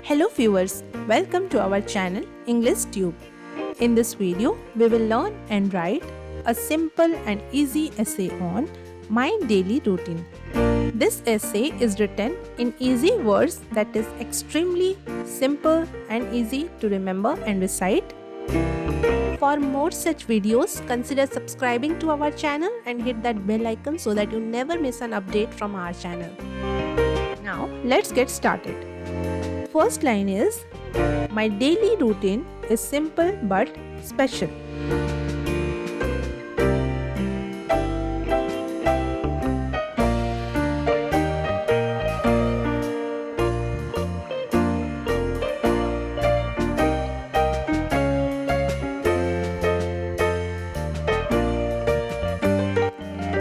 Hello viewers, welcome to our channel English Tube. In this video, we will learn and write a simple and easy essay on my daily routine. This essay is written in easy words that is extremely simple and easy to remember and recite. For more such videos, consider subscribing to our channel and hit that bell icon so that you never miss an update from our channel. Now, let's get started. First line is, my daily routine is simple but special.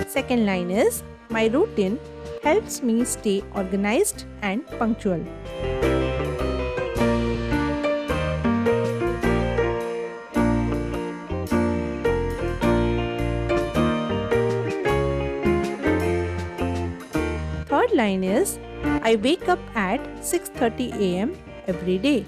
Second line is, my routine helps me stay organized and punctual. Third line is, I wake up at 6:30 a.m. every day.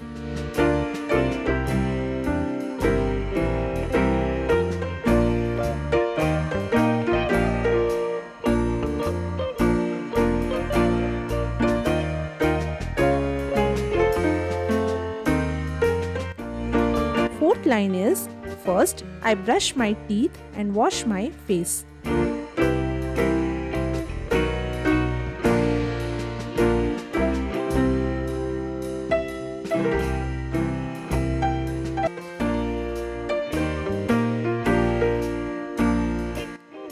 Fourth line is, first I brush my teeth and wash my face.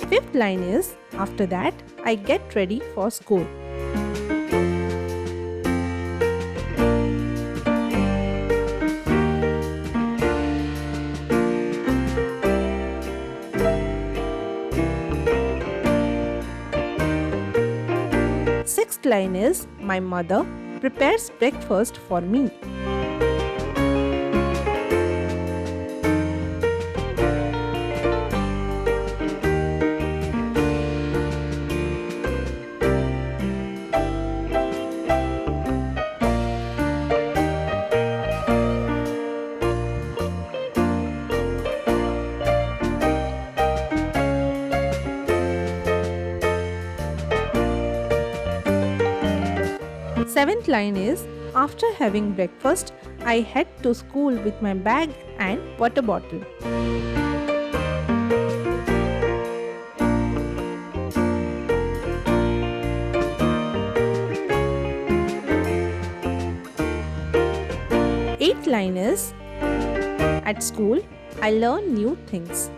Fifth line is, after that I get ready for school. Sixth line is, my mother prepares breakfast for me. Seventh line is, after having breakfast, I head to school with my bag and water bottle. Eighth line is, at school, I learn new things.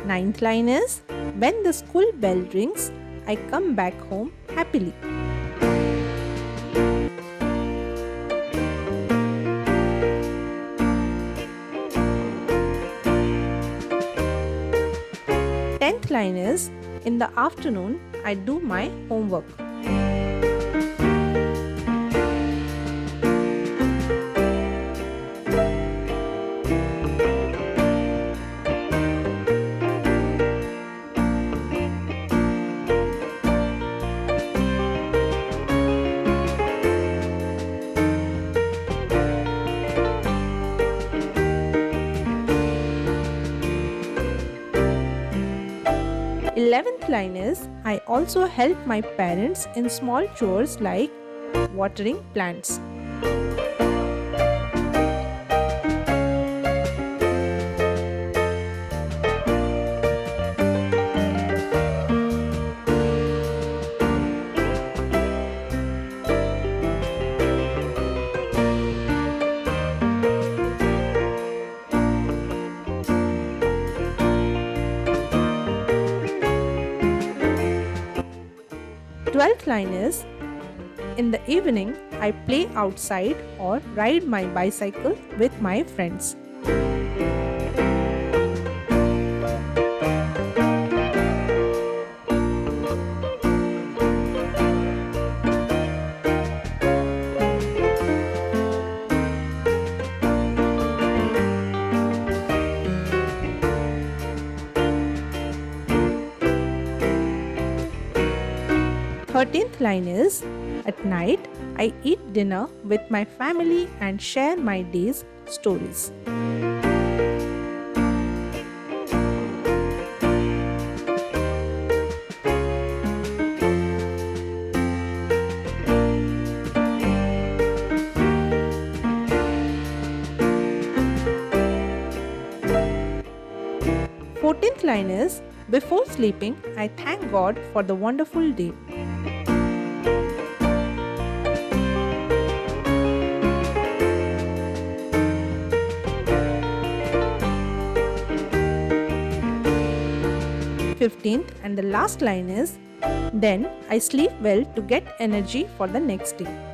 Ninth line is, when the school bell rings, I come back home happily. Tenth line is, in the afternoon, I do my homework. Eleventh line is, I also help my parents in small chores like watering plants. Twelfth line is, in the evening, I play outside or ride my bicycle with my friends. 13 13th line is, at night, I eat dinner with my family and share my day's stories. Fourteenth line is, before sleeping, I thank God for the wonderful day. Fifteenth and the last line is, then I sleep well to get energy for the next day.